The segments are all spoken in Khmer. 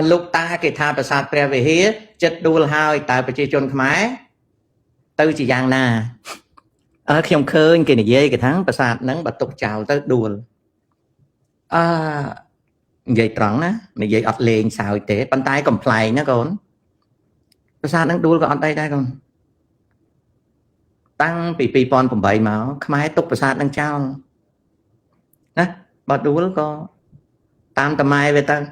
lục ta cái tha bà sát pre về hía chất đuôi hai tại bà chê chôn khmái tư chỉ giang na ở khi ông khơi cái này dây cái tháng bà sát nắng bà tục chào tới đuôi vậy trắng á này vậy ọt lên sao tế bàn tay cầm play nhá con bà sát nắng đuôi còn đây đây con tăng bị ponผมbảy máu khmái tục bà sát nắng trao á bà đuôi có tam tầm mai về ta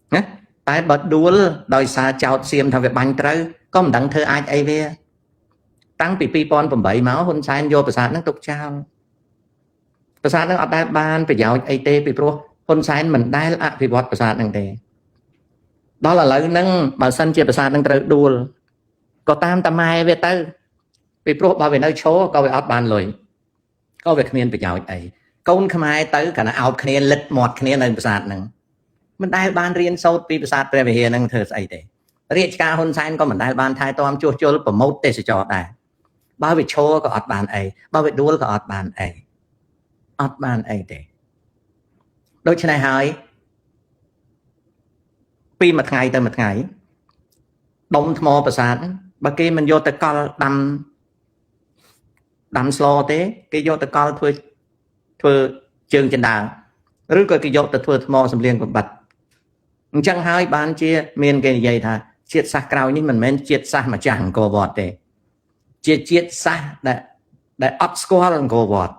á tại bà đuôi đòi xa chào xiêm thằng việc bánh trâu có một đằng thơ ai ấy về tăng bị ponผมbảy máu hôn sai vô bà sát nắng tục chào bà sát nắng ở đây ban phải dạo ấy tê bị pro hôn sai mìnhได้ละbị bọt bà sát nắng tê đó là lời nâng bà sân chia bà sát nắng trâu đuôi có tam tầm mai về tới bị pro bảo vệ nơi chỗ có về ọt ban lùi có về khmiên bị dạo ấy con khăm ai tới cả nó ao khmiên lật mọt khmiên nơi bà sát nắng mìnhได้banเรียน sâuពីប្រាសាទព្រះវិហារនឹងធ្វើស្អីទេរាជការហ៊ុនសែនក៏មិនដែលបានថែទាំជួសជុលប្រម៉ូទទេសចរដែរបើវាឈរក៏អត់បានអីបើវាដួលក៏អត់បានអីអត់បានអីទេដូច្នេះហើយពីមួយថ្ងៃទៅមួយថ្ងៃដុំថ្មប្រាសាទបើគេមិនយកទៅកលដាំស្លទេគេយកទៅកលធ្វើជើងចិនដាឬក៏គេយកទៅធ្វើថ្មសម្លៀងបំបត្តិអញ្ចឹងហើយបានជាមានគេនិយាយថាជាតិសាសន៍ក្រោយនេះមិនមែនជាតិសាសន៍ម្ចាស់អង្គរវត្តទេជាជាតិសាសន៍ដែលអត់ស្គាល់អង្គរវត្ត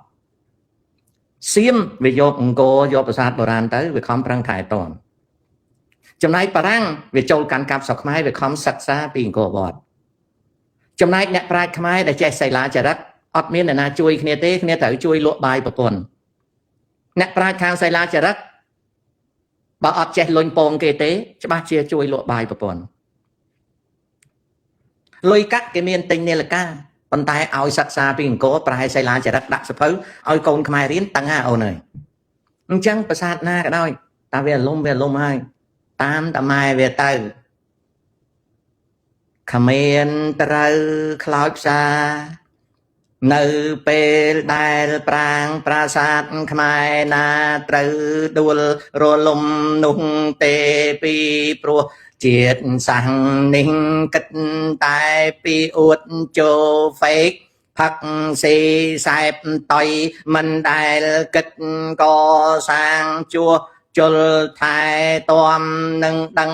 សៀមវាយកអង្គរយកប្រាសាទបុរាណទៅវាខំប្រឹងថែទាំចំណែកបារាំងវាចូលកាន់កាប់ស្រុកខ្មែរវាខំសិក្សាពីអង្គរវត្តចំណែកអ្នកប្រាជ្ញខ្មែរដែលចេះសិលាចារឹកអត់មានអ្នកណាជួយគ្នាទេគ្នាត្រូវជួយលក់បាយប្រពន្ធអ្នកប្រាជ្ញខាងសិលាចារឹកបើអត់ចេះលុញពងគេទេច្បាស់ជាជួយលក់បាយប្រពន្ធលុយកាក់គេមានទិញនាឡិកាប៉ុន្តែឲ្យសិក្សាពីអង្គរប្រហែលសិលាចារឹកដាក់សភៅឲ្យកូនខ្មែររៀនតឹងហ่าអូនអើយអញ្ចឹងប្រាសាទណាក៏ដោយតែវាលំហើយតាមតម៉ែវាទៅគ្មានត្រូវខ្លោចផ្សានៅពេលដែលប្រាងប្រាសាទខ្មែរណាត្រូវដួលរលំនោះទេពីព្រោះជាតិសាសន៍នេះគិតតែពីអួតចូលហ្វេកផឹកសេសែបតយមិនដែលគិតកសាងជួជលថែទាំនឹងដឹង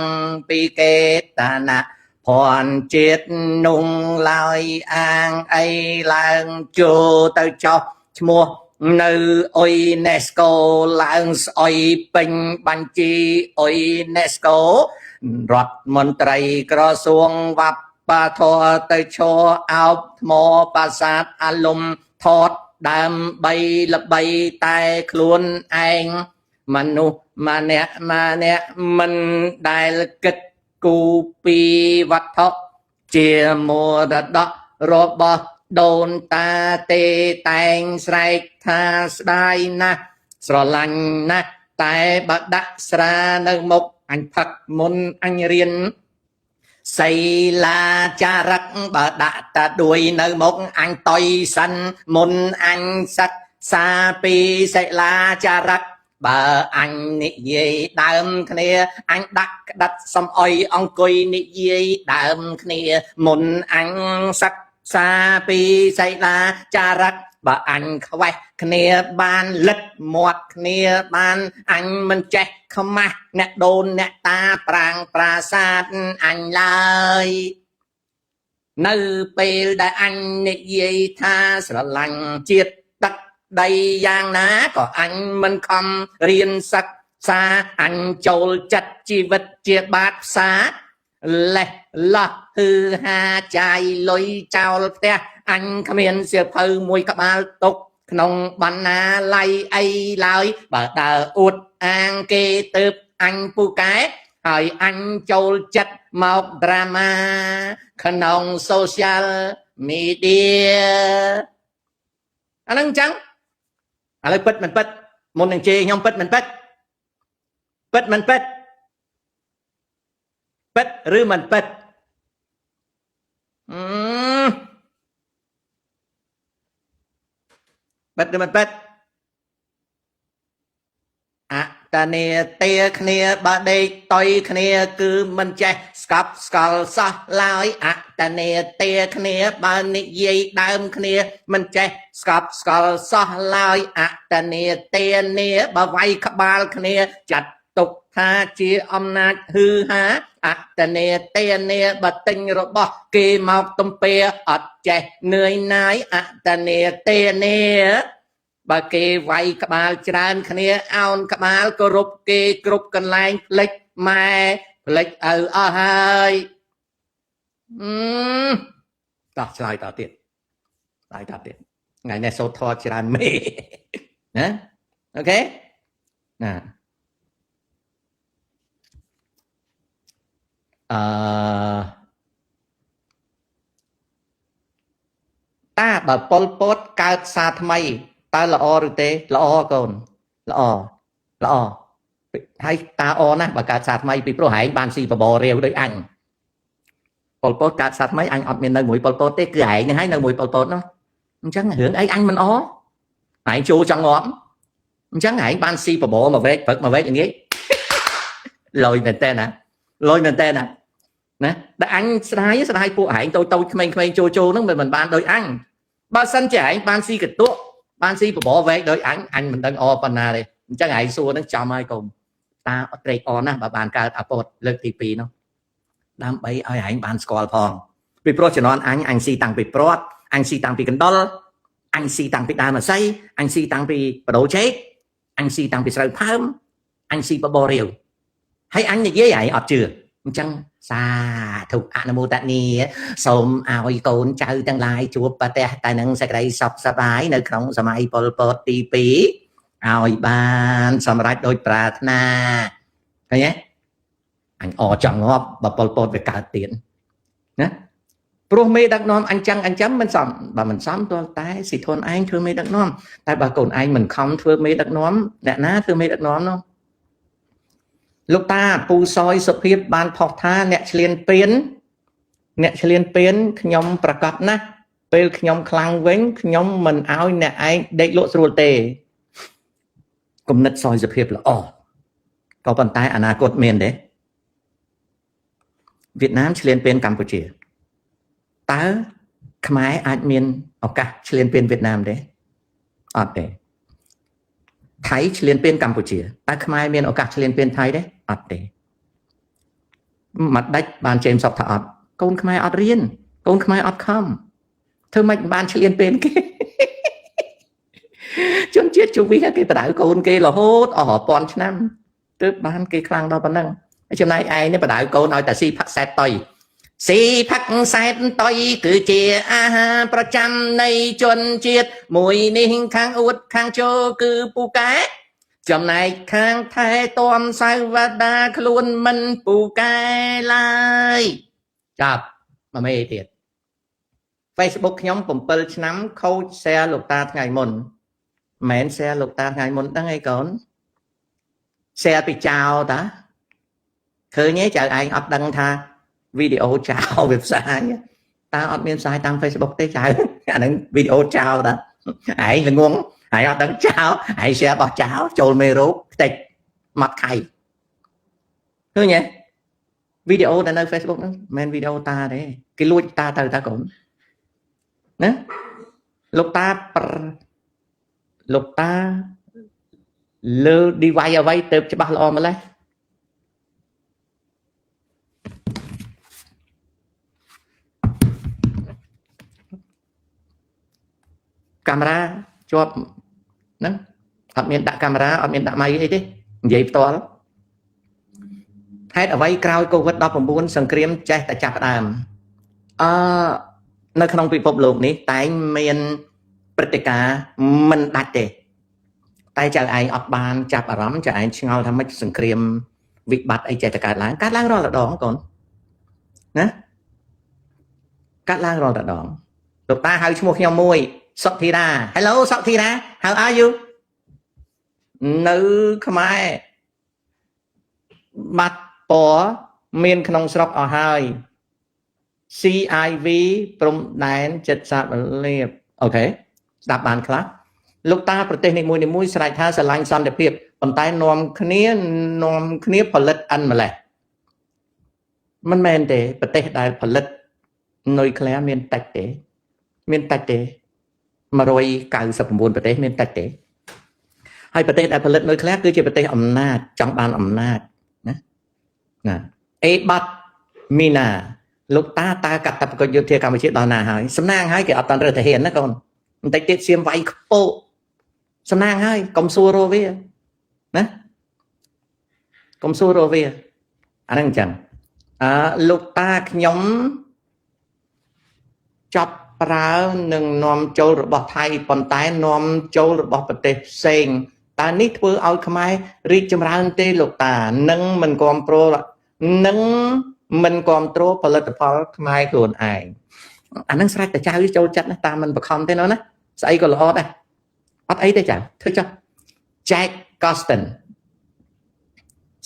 ពីកេតនៈភ័ណ្ឌជាតិនោះឡើយអាងអីឡើងចូលទៅចោះឈ្មោះនៅអ៊ុយណេស្កូឡើងស្អុយពេញបញ្ជីអ៊ុយណេស្កូរដ្ឋមន្ត្រីក្រសួងវប្បធម៌ទៅឈរអោបថ្មប្រាសាទអាលុំថតដើម្បីល្បីតែខ្លួនឯងមនុស្សម្នាក់មិនដែលគិតគូពីវត្ថុជាមរតករបស់ដូនតាទេតែងស្រែកថាស្ដាយណាស់ស្រឡាញ់ណាស់តែបើដាក់ស្រានៅមុខអញផឹកមុនអញរៀនសីលាចារឹកបើដាក់តាដួយនៅមុខអញតុយសិនមុនអញសិក្សាពីសីលាចារឹកបើអញនិយាយដើមគ្នាអញដាក់ក្តិតសំអុយអង្គុយនិយាយដើមគ្នាមុនអញសិក្សាពីសីលាចារឹកបើអញខ្វេះគ្នាបានលិតមាត់គ្នាបានអញមិនចេះខ្មាស់អ្នកដូនអ្នកតាប្រាងប្រាសាទអញឡើយនៅពេលដែលអញនិយាយថាស្រឡាញ់ជាតិទឹកដីយ៉ាងណាក៏អញមិនខំរៀនសិក្សាអញចូលចិត្តជីវិតជាបាតផ្សារលេះលោះហឺហាចាយលុយចោលផ្ទះអញគ្មានសៀវភៅមួយក្បាលទុកក្នុងបណ្ណាល័យអីឡើយបើដើរអួតអាងគេទៅអញពូកែហើយអញចូលចិត្តមកដ្រាម៉ាក្នុង social media អាហ្នឹងអញ្ចឹងឥឡូវពិតមិនពិតមុននឹងជេរខ្ញុំពិតមិនពិតពិតមិនពិតពិតឬមិនពិតពិតឬមិនពិតអ តានេទាគ្នាបើដេកតុយគ្នាគឺមិនចេះស្កប់ស្កល់សោះឡើយអតានេទាគ្នាបើនិយាយដើមគ្នាមិនចេះស្កប់ស្កល់សោះឡើយអតានេទានាបើវាយក្បាលគ្នាចាត់ទុកថាជាអំណាចហឺហាអតនេទានាបើទិញរបស់គេមកទំពាអត់ចេះនឿយណាយអតនេទានាបើគេវាយក្បាលច្រើនគ្នាអោនក្បាលគោរពគេគ្រប់កន្លែងផ្លិចម៉ែផ្លិចឪអស់ហើយតោះឆ្លើយតទៀតថ្ងៃនេះសូត្រធម៌ច្រើនមេណាអូខេណាតាបើប៉ុលពតកើតសារថ្មីតើល្អឬទេល្អកូនល្អហើយតាអណាស់បើកើតសារថ្មីពីព្រោះហែងបានស៊ីបបររាវដោយអញប៉ុលពតកើតសារថ្មីអញអត់មាននៅមួយប៉ុលពតទេគឺហែងនឹងហើយនៅមួយប៉ុលពតនោះអញ្ចឹងរឿងអីអញមិនអហែងចូលចង់ងាប់អញ្ចឹងហែងបានស៊ីបបរមកវែកព្រឹកមកវែកងាយលយមែនតើណាតែអញស្ដាយពួកហែងតូចក្មេងៗចូលហ្នឹងមិនបានដោយអញបើសិនជាហែងបានស៊ីកតុកបានស៊ីបបរវែកដោយអញមិនដឹងអប៉ុណ្ណាទេអញ្ចឹងហែងសួរហ្នឹងចំហើយកុំតាអត់ត្រេកអរណាស់បើបានកើតអាពតលើកទី2នោះដើម្បីឲ្យហែងបានស្គាល់ផងពីព្រោះជំនាន់អញស៊ីតាំងពីព្រាត់អញស៊ីតាំងពីកណ្ដុលអញស៊ីតាំងពីដើមអាស័យអញស៊ីតាំងពីបដូរចេកអញស៊ីតាំងពីស្រូវផើមអញស៊ីបបររាវហើយអញនិយាយហែងអត់ជឿអញ្ចឹងសាធុអនុមោទនីសូមឲ្យកូនចៅទាំងឡាយជួបប្រទះតែនឹងសេចក្តីសុខសប្បាយនៅក្នុងសម័យប៉ុលពតទី2ឲ្យបានសម្រេចដោយប្រាថ្នាឃើញទេអញអចង់ងាប់បើប៉ុលពតវាកើតទៀតណាព្រោះមេដឹកនាំអញ្ចឹងមិនសមបើមិនសមទាល់តែសិធនឯងធ្វើមេដឹកនាំតែបើកូនឯងមិនខំធ្វើមេដឹកនាំអ្នកណាធ្វើមេដឹកនាំនោះលោកតាពូសយសុភាពបានផុសថាអ្នកឆ្លៀនពៀនខ្ញុំប្រកាសណាស់ពេលខ្ញុំខ្លាំងវិញខ្ញុំមិនឲ្យអ្នកឯងដេកលក់ស្រួលទេគំនិតសយសុភាពល្អក៏ប៉ុន្តែអនាគតមានទេវៀតណាមឆ្លៀនពៀនកម្ពុជាតើខ្មែរអាចមានឱកាសឆ្លៀនពៀនវៀតណាមទេអត់ទេថៃឆ្លៀនពៀនកម្ពុជាតើខ្មែរមានឱកាសឆ្លៀនពៀនថៃទេអត់ទេមកដាច់បានចេមសពថាអត់កូនខ្មែរអត់រៀនកូនខ្មែរអត់ខំធ្វើម៉េចបានឆ្លៀនពៀនគេជនជាតិជវិគេបដៅកូនគេរហូតអស់រាប់ពាន់ឆ្នាំទើបបានគេខ្លាំងដល់ប៉ុណ្ណឹងចំណែកឯងនេះបដៅកូនឲ្យតែស៊ីផាក់សែតតុយស៊ីផាក់សែតតុយគឺជាអាហារប្រចាំនៃជនជាតិមួយនេះខាងអួតខាងជោគឺពូកែចំណែកខាងថែទាំសាវតាខ្លួនមិនពូកែឡើយចាប់មកមេទៀត Facebook ខ្ញុំ7ឆ្នាំខូច share លោកតាថ្ងៃមុនមិន share លោកតាថ្ងៃមុនដឹងអីកូន share ពីចោលតាឃើញទេចៅឯងអត់ដឹងថាវីដេអូចោលវាផ្សាយតើអត់មានផ្សាយតាម Facebook ទេចៅអាហ្នឹងវីដេអូចោលតាឯងល្ងងហើយអត់ដឹងចោលហើយ share បោះចោលចូលមេរូបខ្ទេចម៉ាត់ខៃឃើញទេវីដេអូដែលនៅ Facebook ហ្នឹងមិនមែនវីដេអូតាទេគេលួចតាទៅតាកូនណាលោកតាលើ device អ្វីទៅច្បាស់ល្អម្ល៉េះកាមេរ៉ាជាប់ហ្នឹងអត់មានដាក់កាមេរ៉ាអត់មានដាក់ម៉ៃអីទេនិយាយផ្ទាល់ហេតុអ្វីក្រោយ COVID-19 សង្គ្រាមចេះតែចាប់ផ្ដើមនៅក្នុងពិភពលោកនេះតែងមានព្រឹត្តិការណ៍មិនដាច់ទេតែចៅឯងអត់បានចាប់អារម្មណ៍ចៅឯងឆ្ងល់ថាម៉េចសង្គ្រាមវិបត្តិអីចេះតែកើតឡើងរាល់ដងកូនណាកើតឡើងរាល់ដងលោកតាហៅឈ្មោះខ្ញុំមួយសុកធីតា Hello សុកធីតា How are you នៅខ្មែរបាត់ពណ៌មានក្នុងស្រុកអស់ហើយ CIV ព្រំដែនចិត្តសាបលៀបអូខេស្ដាប់បានខ្លះលោកតាប្រទេសនីមួយស្រែកថាស្រឡាញ់សន្តិភាព ប៉ុន្តែនាំគ្នាផលិតអិនម្លេះមិនមែនទេប្រទេសដែលផលិតនុយក្លេអ៊ែរមានតិចទេ199ប្រទេសមានតិចទេហើយប្រទេសដែលផលិតនុយក្លេអ៊ែរគឺជាប្រទេសអំណាចចង់បានអំណាចណាអេបាត់មីណាលោកតាកាតព្វកិច្ចយោធាកម្ពុជាដល់ណាហើយសំណាងហើយគេអត់តាន់រើសទាហានណាកូនបន្តិចទៀតសៀមវាយខ្ពកសំណាងហើយកុំសួររវាណាកុំសួររវាអាហ្នឹងអញ្ចឹងលោកតាខ្ញុំចាប់ប្រើនឹងនាំចូលរបស់ថៃប៉ុន្តែនាំចូលរបស់ប្រទេសផ្សេងតើនេះធ្វើឲ្យខ្មែររីកចម្រើនទេលោកតានឹងមិនគ្រប់គ្រងនឹងមិនគ្រប់គ្រងផលិតផលខ្មែរខ្លួនឯងអាហ្នឹងស្រេចតែចៅចូលចិត្តណាតាមមិនបខំទេណាស្អីក៏ល្អដែរអត់អីទេចៅធ្វើចុះ Jack Coston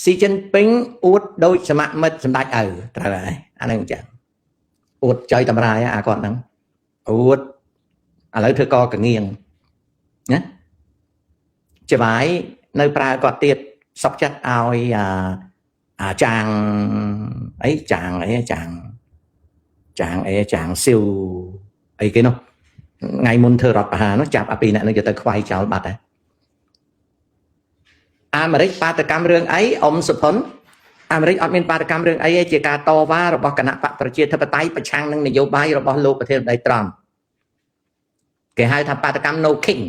ស៊ីជីនពីងអួតដូចសមមិត្តសម្ដេចឪត្រូវហើយអាហ្នឹងអញ្ចឹងអួតចុយតម្រាយអាគាត់ហ្នឹងអួតឥឡូវធ្វើកកងៀងណាច្បាយនៅប្រើគាត់ទៀតសុកចិត្តឲ្យចាងអីចាងស៊ីវអីគេនោះថ្ងៃមុនធ្វើរដ្ឋប្រហារនោះចាប់អាពីអ្នកនឹងទៅខ្វាយចោលបាត់ហើយអាមេរិកបាតកម្មរឿងអីអ៊ំសុផុនអាមេរិកអត់មានបាតកម្មរឿងអីទេជាការតវ៉ារបស់គណៈបកប្រជាធិបតេយ្យប្រឆាំងនឹងនយោបាយរបស់លោកប្រធានាធិបតីត្រង់គេហៅថាបាតកម្ម No King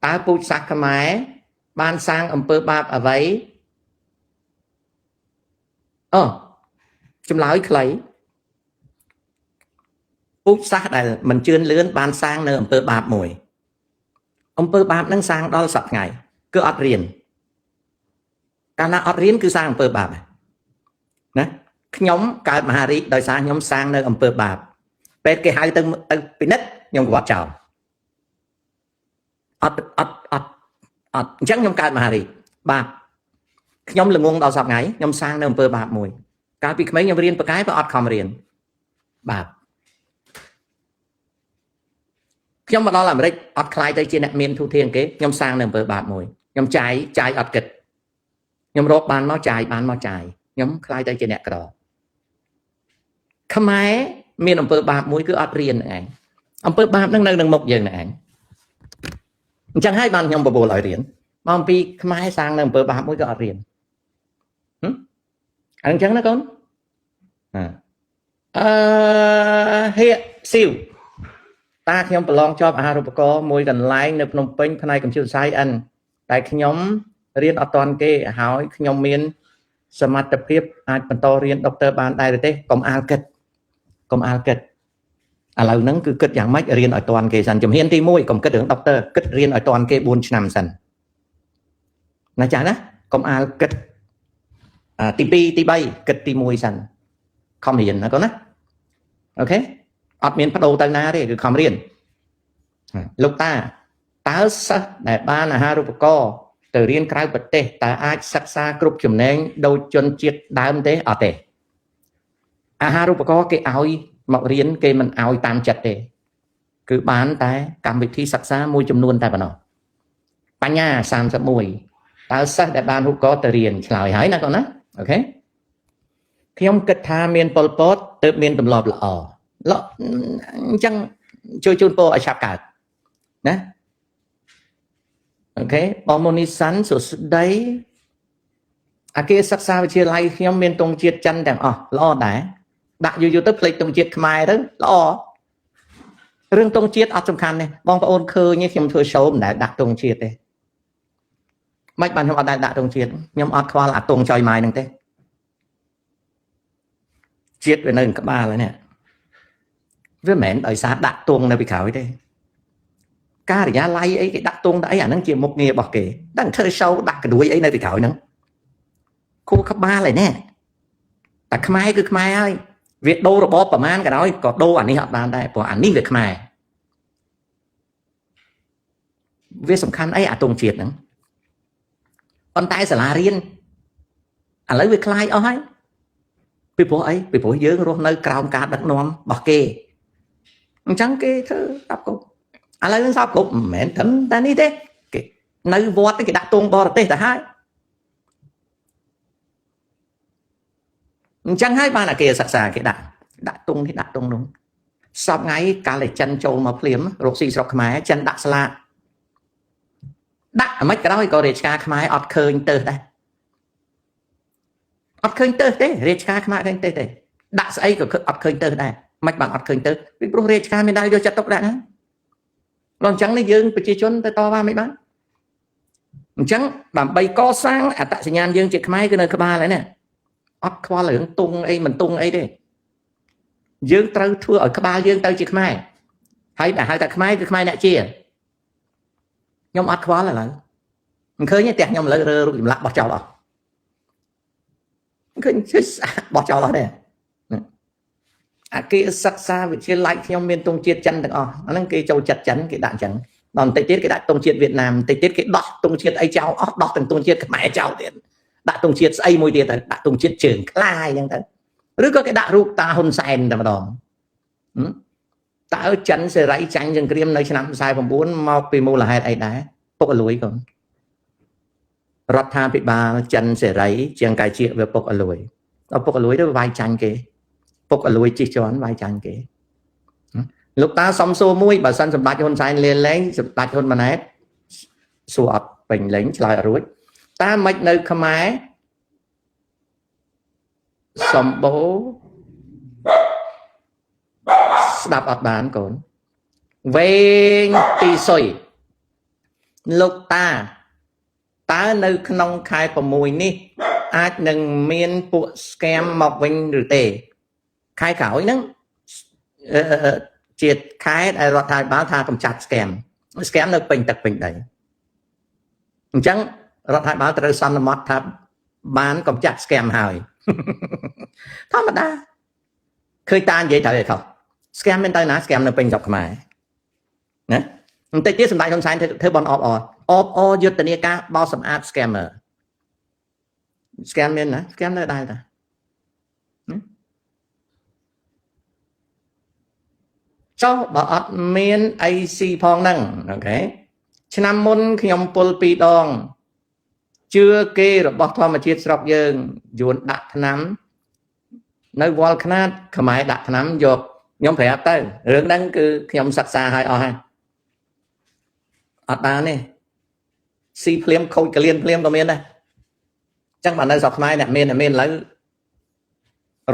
តើពូជសាសន៍ខ្មែរបានសាងអំពើបាបអ្វីចម្លើយខ្លីពូជសាសន៍ដែលមិនជឿនលឿនបានសាងនៅអំពើបាបមួយអំពើបាបនឹងសាងដល់សប្តាហ៍ថ្ងៃគឺអត់រៀនកាលណាអត់រៀនគឺសាងអំពើបាបណាខ្ញុំកើតមហារាជដោយសារខ្ញុំសាងនៅអំពើបាបពេលគេហៅទៅពិនិត្យខ្ញុំក៏អត់ចោលអត់អញ្ចឹងខ្ញុំកើតមហារាជបាបខ្ញុំល្ងងដល់សប្តាហ៍ថ្ងៃខ្ញុំសាងនៅអំពើបាបមួយកាលពីក្មេងខ្ញុំរៀនបកែបើអត់ខំរៀនបាបខ្ញុំមកដល់អាមេរិកអត់ខ្លាយទៅជាអ្នកមានទូធាងគេខ្ញុំសាងនៅអំពើបាបមួយខ្ញុំចាយអត់គិតខ្ញុំរកបានមកចាយខ្ញុំខ្លាយទៅជាអ្នកក្រខ្មែរមានអំពើបាបមួយគឺអត់រៀនហ្នឹងឯងអំពើបាបហ្នឹងនៅនឹងមុខយើងហ្នឹងឯងអញ្ចឹងហើយបានខ្ញុំបបួលឲ្យរៀនមកអំពីខ្មែរសាងនៅអំពើបាបមួយក៏អត់រៀនអញ្ចឹងណាកូនហេស៊ីវតាខ្ញុំប្រឡងជាប់អាហារូបករណ៍មួយកន្លែងនៅភ្នំពេញផ្នែក Computer Science តែខ្ញុំរៀនអត់ទាន់គេហើយខ្ញុំមានសមត្ថភាពអាចបន្តរៀនដុកទ័របានដែរទេកុំអាលគិតឥឡូវហ្នឹងគឺគិតយ៉ាងម៉េចរៀនឲ្យទាន់គេសិនជំហានទី1កុំគិតរឿងដុកទ័រគិតរៀនឲ្យទាន់គេ4ឆ្នាំសិនណាចាស់ណាកុំអាលគិតទី2ទី3គិតទី1សិនខំរៀនណាកូនណាអូខេអត់មានបដូរទៅណាទេគឺខំរៀនលោកតាតើសិស្សដែលបានអាហារូបករណ៍ទៅរៀនក្រៅប្រទេសតើអាចសិក្សាគ្រប់ចំណេញដូចជនជាតិដើមទេអត់ទេអាហារូបករណ៍គេឲ្យមករៀនគេមិនឲ្យតាមចិត្តទេគឺបានតែកម្មវិធីសិក្សាមួយចំនួនតែប៉ុណ្ណោះបញ្ញា31តើសិស្សដែលបានរូបករណ៍ទៅរៀនឆ្លើយហើយណាកូនណាអូខេខ្ញុំគិតថាមានប៉ុលពតទើបមានទម្លាប់ល្អអញ្ចឹងជួយជូនពរឲ្យឆាប់កើតណាអូខេបងមូនីសាន់សួស្ដីអាគារសិក្សាវិទ្យាល័យខ្ញុំមានទង់ជាតិចិនទាំងអស់ល្អដែរដាក់យូរទៅផ្លេចទង់ជាតិខ្មែរទៅល្អរឿងទង់ជាតិអត់សំខាន់ទេបងប្អូនឃើញខ្ញុំធ្វើ show មិនដែលដាក់ទង់ជាតិទេមិនបានខ្ញុំអត់ដែលដាក់ទង់ជាតិខ្ញុំអត់ខ្វល់អាទង់ចុយម៉ាយហ្នឹងទេជាតិវានៅក្បាលហើយនេះវាមិនមែនដោយសារដាក់ទង់នៅពីក្រោយទេការិយាល័យអីគេដាក់ទង់ទៅអីអាហ្នឹងជាមុខងាររបស់គេដឹងធ្វើ show ដាក់កដួយអីនៅពីក្រោយហ្នឹងគូក្បាលហើយណែតែខ្មែរគឺខ្មែរហើយវាដូររបបប្រមាណក៏ដោយក៏ដូរអានេះអត់បានដែរព្រោះអានេះវាខ្មែរវាសំខាន់អីអាទង់ជាតិហ្នឹងប៉ុន្តែសាលារៀនឥឡូវវាคล้ายអស់ហើយពីព្រោះអីពីព្រោះយើងរស់នៅក្រោមការដឹកនាំរបស់គេអញ្ចឹងគេធ្វើតាប់គប់ ឥឡូវសពគ្រប់មិនមែនត្រឹមតែនេះទេគេនៅវត្តគេដាក់ទងបរទេសទៅហើយអញ្ចឹងហើយបានអាគេសិក្សាគេដាក់ទងនេះដាក់ទងនោះសពថ្ងៃកាលតែចិនចូលមកភ្លាមរកស៊ីស្រុកខ្មែរចិនដាក់ស្លាកដាក់មិនក្រោយក៏រាជការខ្មែរអត់ឃើញទៅដែរអត់ឃើញទៅទេរាជការខ្មែរឃើញទៅទេដាក់ស្អីក៏អត់ឃើញទៅដែរមិនបានអត់ឃើញទៅពីព្រោះរាជការមានដែរយកចិត្តទុកដាក់ណាដល់អញ្ចឹងនេះយើងប្រជាជនទៅតវ៉ាមិនបានអញ្ចឹងដើម្បីកសាងអត្តសញ្ញាណយើងជាខ្មែរគឺនៅក្បាលហើយណាអត់ខ្វល់រឿងទុងអីមិនទុងអីទេយើងត្រូវធ្វើឲ្យក្បាលយើងទៅជាខ្មែរហើយតែហៅថាខ្មែរគឺខ្មែរអ្នកជាខ្ញុំអត់ខ្វល់ឥឡូវមិនឃើញទេផ្ទះខ្ញុំឥឡូវរើរូបចម្លាក់បោះចោលអស់ឃើញបោះចោលអស់ទេអាគេសិក្សាវិទ្យាល័យខ្ញុំមានទង់ជាតិចិនទាំងអស់អាហ្នឹងគេចូលចិត្តចិនគេដាក់អញ្ចឹងដល់បន្តិចទៀតគេដាក់ទង់ជាតិវៀតណាមបន្តិចទៀតគេដោះទង់ជាតិអីចោលអស់ដោះទាំងទង់ជាតិខ្មែរចោលទៀតដាក់ទង់ជាតិស្អីមួយទៀតទៅដាក់ទង់ជាតិជើងខ្លាយអញ្ចឹងទៅឬក៏គេដាក់រូបតាហ៊ុនសែនតែម្ដងតើចិនសេរីចាញ់សង្គ្រាមនៅឆ្នាំ49មកពីមូលហេតុអីដែរពុកអលួយកូនរដ្ឋាភិបាលចិនសេរីជាងកាយជាវាពុកអលួយដល់ពុកអលួយទៅវាយចាញ់គេពុកអលួយជិះជាន់វាយចាញ់គេលោកតាសំសួរមួយបើសិនសម្ដេចហ៊ុនសែនលាលែងសម្ដេចហ៊ុនម៉ាណែតសួរអត់ពេញលេងឆ្លើយអត់រួចតាមិននៅខ្មែរសម្បូរស្ដាប់អត់បានកូនវែងទីសុយលោកតាតើនៅក្នុងខែ6នេះអាចនឹងមានពួក scam មកវិញឬទេខែក្រោយហ្នឹងជាខែដែលរដ្ឋាភិបាលថាកម្ចាត់ scam នៅពេញទឹកពេញដីអញ្ចឹងរដ្ឋាភិបាលត្រូវសន្មតថាបានកម្ចាត់ scam ហើយធម្មតាឃើញតានិយាយត្រូវទេខុស scam មានទៅណា scam នៅពេញស្រុកខ្មែរណាបន្តិចទៀតសម្ដេចហ៊ុនសែនធ្វើបនអបអយុទ្ធនាការបោសសម្អាត scammer scam មានណា scam នៅដែរតាចុះបើអត់មានអីស៊ីផងហ្នឹងអូខេឆ្នាំមុនខ្ញុំពុល2ដងជឿគេរបស់ធម្មជាតិស្រុកយើងយួនដាក់ថ្នាំនៅវល់ខ្នាតខ្មែរដាក់ថ្នាំយកខ្ញុំប្រាប់ទៅរឿងហ្នឹងគឺខ្ញុំសិក្សាឲ្យអស់ហើយអត់បានទេស៊ីភ្លាមខូចកលៀនភ្លាមក៏មានដែរអញ្ចឹងបើនៅស្រុកខ្មែរអ្នកមានឥឡូវ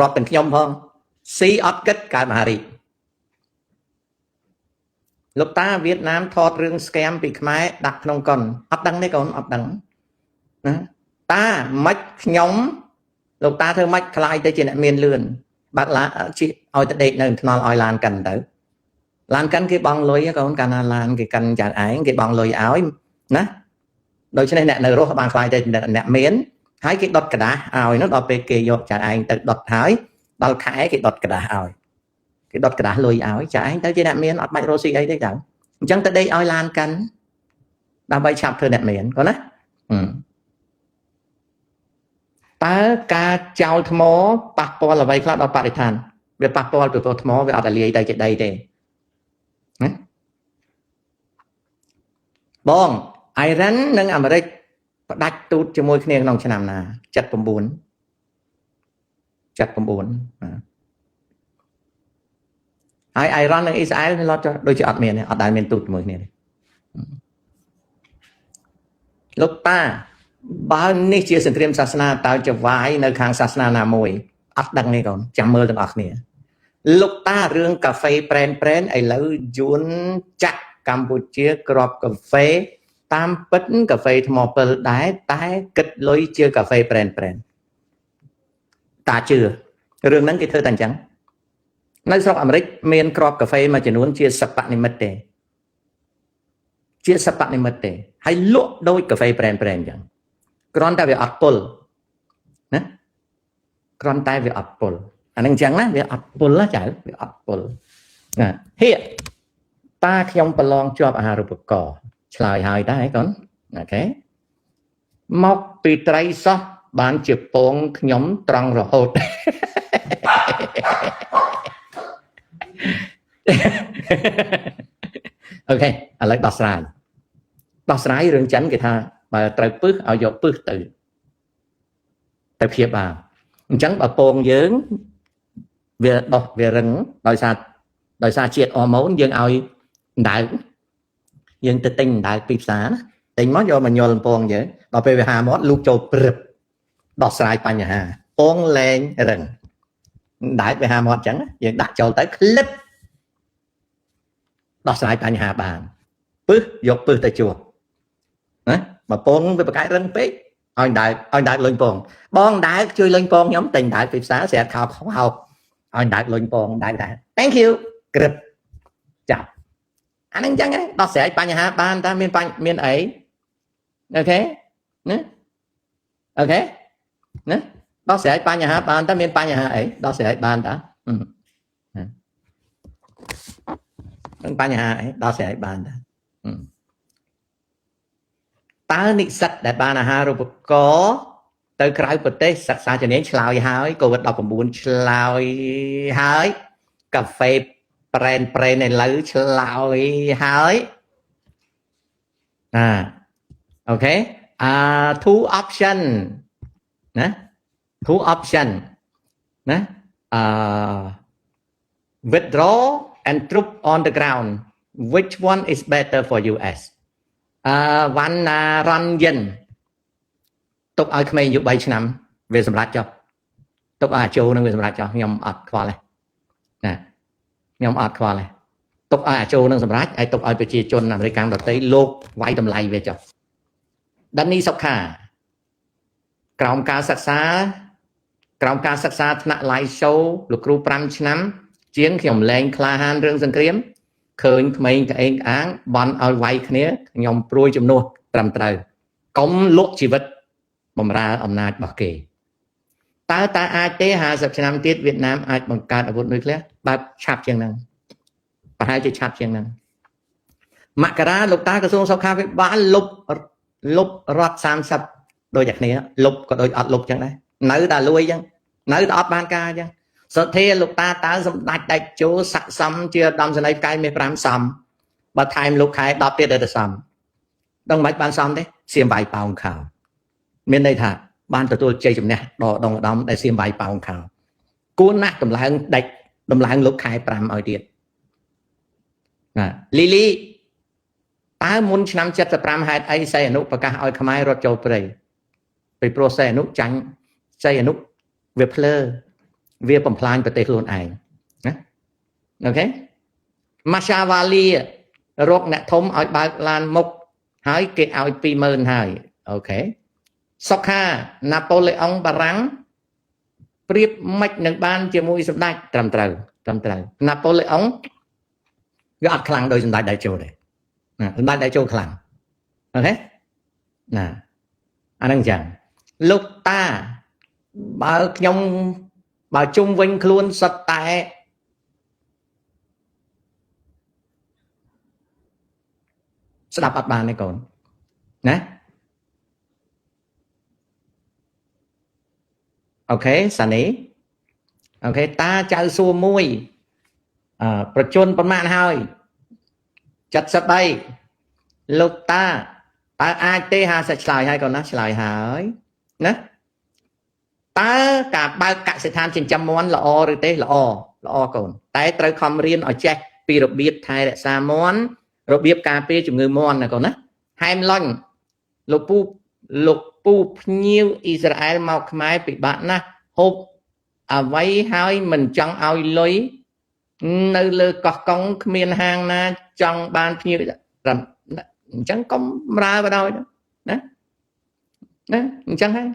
រាប់ទាំងខ្ញុំផងស៊ីអត់គិតកើតមហារីកលោកតាវៀតណាមថតរឿង scam ពីខ្មែរដាក់ក្នុងកុនអត់ដឹងទេកូនអត់ដឹងណាតាមិនខ្ញុំលោកតាធ្វើម៉េចខ្លាយទៅជាអ្នកមានលឿនបាត់ឡាជិះឲ្យទៅដេកនៅថ្នល់ឲ្យឡានកាន់ទៅឡានកាន់គេបងលុយកូនកាលណាឡានគេកាន់ចៅឯងគេបងលុយឲ្យណាដូច្នេះអ្នកនៅរស់បានខ្លាយទៅអ្នកមានហើយគេដុតกระดาษឲ្យនោះដល់ពេលគេយកចៅឯងទៅដុតហើយដល់ខែគេដុតกระดาษឲ្យគេដុតกระดาษលុយឲ្យចៅឯងទៅជាអ្នកមានអត់បាច់រស់ស៊ីអីទេចឹងអញ្ចឹងទៅដេកឲ្យឡានកាន់ដើម្បីឆាប់ធ្វើអ្នកមានកូនណាតើការចោលថ្មប៉ះពាល់អ្វីខ្លះដល់បរិស្ថានវាប៉ះពាល់ពីព្រោះថ្មវាអត់លាយទៅជាដីទេណាបងអ៊ីរ៉ាននិងអាមេរិកផ្ដាច់ទូតជាមួយគ្នាក្នុងឆ្នាំណា79ហើយអ៊ីរ៉ាននិងអ៊ីស្រាអែលឡត់ដូចជាអត់មានទេអត់ដែលមានទូតជាមួយគ្នាទេលោកតាបើនេះជាសង្គ្រាមសាសនាតើចវាយនៅខាងសាសនាណាមួយអត់ដឹងទេកូនចាំមើលទាំងអស់គ្នាលោកតារឿងកាហ្វេប្រេនឥឡូវយួនចាក់កម្ពុជាក្របកាហ្វេតាមពិតកាហ្វេថ្មពិលដែរតែគិតលុយជាកាហ្វេប្រេនតាជឿរឿងហ្នឹងគេធ្វើតែអញ្ចឹងនៅស្រុកអាមេរិកមានក្របកាហ្វេមួយចំនួនជាសិប្បនិមិត្តទេហើយលក់ដូចកាហ្វេប្រេនអញ្ចឹងគ្រាន់តែវាអត់ពុលណាគ្រាន់តែវាអត់ពុលអានឹងអញ្ចឹងណាវាអត់ពុលចៅវាអត់ពុលណាហៀតាខ្ញុំប្រឡងជាប់អាហារូបករណ៍ឆ្លើយហើយដែរកូនអូខេមកពីត្រីសោះបានជាពងខ្ញុំត្រង់រហូត អូខេឥឡូវដោះស្រាយរឿងចិនគេថាបើត្រូវពឹសឲ្យយកពឹសទៅព្យាបាលអញ្ចឹងបើពងយើងវាដោះវារឹងដោយសារជាតិអរម៉ូនយើងឲ្យដើកយើងទៅទិញដើកពីផ្សារណាទិញមកយកមកញុលពងយើងដល់ពេលវាហាមាត់លូកចូលព្រឹបដោះស្រាយបញ្ហាពងលែងរឹងដើកវាហាមាត់អញ្ចឹងយើងដាក់ចូលទៅក្លិបដោះស្រាយបញ្ហាបានពឹសយកពឹសទៅជួបណាបើពងវាប្រកែករឹងពេកឲ្យដើកលុញពងបងដើកជួយលុញពងខ្ញុំទិញដើកពីផ្សារស្រាប់ខោខោឲ្យដើកលុញពងដើក Thank you ក្រឹបចាប់អាហ្នឹងអញ្ចឹងដោះស្រាយបញ្ហាបានតាមានអីអូខេណាអូខេណាដោះស្រាយបញ្ហាបានតាមានបញ្ហាអីដោះស្រាយបានតាមានបញ្ហាអីដោះស្រាយបានតាតើនិស្សិតដែលបានអាហារូបករណ៍ទៅក្រៅប្រទេសសិក្សាជំនាញឆ្លើយហើយកូវីដ-19ឆ្លើយហើយកាហ្វេប្រេនឥឡូវឆ្លើយហើយអូខេtwo option ណា two option ណាwithdraw and troop on the ground which one is better for US វ៉ាន់ណារ៉ាន់យិនទុកឲ្យក្មេងអាយុ3ឆ្នាំវាសម្រាប់ចុះទុកឲ្យអាជោនឹងវាសម្រាប់ចុះខ្ញុំអត់ខ្វល់ទេណាខ្ញុំអត់ខ្វល់ទេទុកឲ្យអាជោនឹងសម្រាប់ហើយទុកឲ្យប្រជាជនអាមេរិកដទៃលោកវាយតម្លៃវាចុះដានីសុខាក្រោមការសិក្សាថ្នាក់ live show លោកគ្រូ5ឆ្នាំជាងខ្ញុំលែងក្លាហានរឿងសង្គ្រាមឃើញក្មេងក្អេងក្អាងបន់ឲ្យវាយគ្នាខ្ញុំព្រួយជំនួសត្រឹមត្រូវកុំលក់ជីវិតបំរើអំណាចរបស់គេតើអាចទេ50ឆ្នាំទៀតវៀតណាមអាចបង្កើតអាវុធនុយក្លេអ៊ែរបែបឆាប់ជាងហ្នឹងប្រហែលជាឆាប់ជាងហ្នឹងមករាលោកតាក្រសួងសុខាភិបាលលុបរដ្ឋ30ដូចតែគ្នាលុបក៏ដូចអត់លុបចឹងដែរនៅតែលួយចឹងនៅតែអត់បានការចឹងសុធាលោកតាតើសម្ដេចតេជោស័ក្តិសមជាឧត្តមសេនីយ៍ផ្កាយមេ5សមបើថែមលោកខែ10ទៀតទៅសមដឹងមិនបានសមទេសៀមបាយប៉ោងខោមានន័យថាបានទទួលជ័យជំនះដងឧត្តមដែលសៀមបាយប៉ោងខោគួរណាស់តម្លើងដាច់តម្លើងលោកខែ5ឲ្យទៀតណាលីលីតើមុនឆ្នាំ75ហេតុអីសីអនុប្រកាសឲ្យខ្មែររត់ចូលព្រៃពីព្រោះសីអនុចាញ់សីអនុវាភ្លើវាបំផ្លាញប្រទេសខ្លួនឯងណាអូខេម៉ាសាវ៉ាលីរកអ្នកធំឲ្យបើកឡានមុខហើយគេឲ្យ20000ហើយអូខេសុខាណាប៉ូឡេអុងបារាំងប្រៀបមិននឹងបានជាមួយសម្ដេចត្រឹមត្រូវណាប៉ូឡេអុងវាអត់ខ្លាំងដោយសម្ដេចតេជោទេណាសម្ដេចតេជោខ្លាំងអូខេណាអាហ្នឹងចឹងលោកតាបើជុំវិញខ្លួនសុទ្ធតែស្ដាប់អត់បានទេកូនណាអូខេសានីអូខេតាចៅសួរមួយប្រជជនប្រមាណហើយ73លោកតាតើអាចទេ50ឆ្លើយហើយកូនណាឆ្លើយហើយណាតើការបើកកសិដ្ឋានចិញ្ចឹមមាន់ល្អឬទេល្អកូនតែត្រូវខំរៀនឲ្យចេះពីរបៀបថែរក្សាមាន់របៀបការពារជំងឺមាន់ណាកូនណាហែមឡុញលោកពូភ្ញៀវអ៊ីស្រាអែលមកខ្មែរពិបាកណាស់ហូបអ្វីហើយមិនចង់ឲ្យលុយនៅលើកោះកុងគ្មានហាងណាចង់បានភ្ញៀវអញ្ចឹងកុំប្រើបដ ாய் ណាអញ្ចឹងហើយ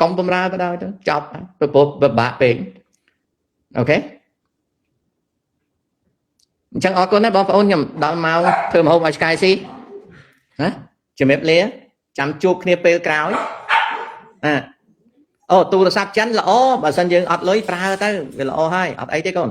កុំបំរើបដ ாய் ទៅចប់ប្រពោះពិបាកពេកអូខេអញ្ចឹងអរគុណណាបងប្អូនខ្ញុំដល់ម៉ោងធ្វើម្ហូបឲ្យឆ្កែស៊ីណាជំរាបលាចាំជួបគ្នាពេលក្រោយអូទូរស័ព្ទចិនល្អបើសិនយើងអត់លុយប្រើទៅវាល្អហើយអត់អីទេកូន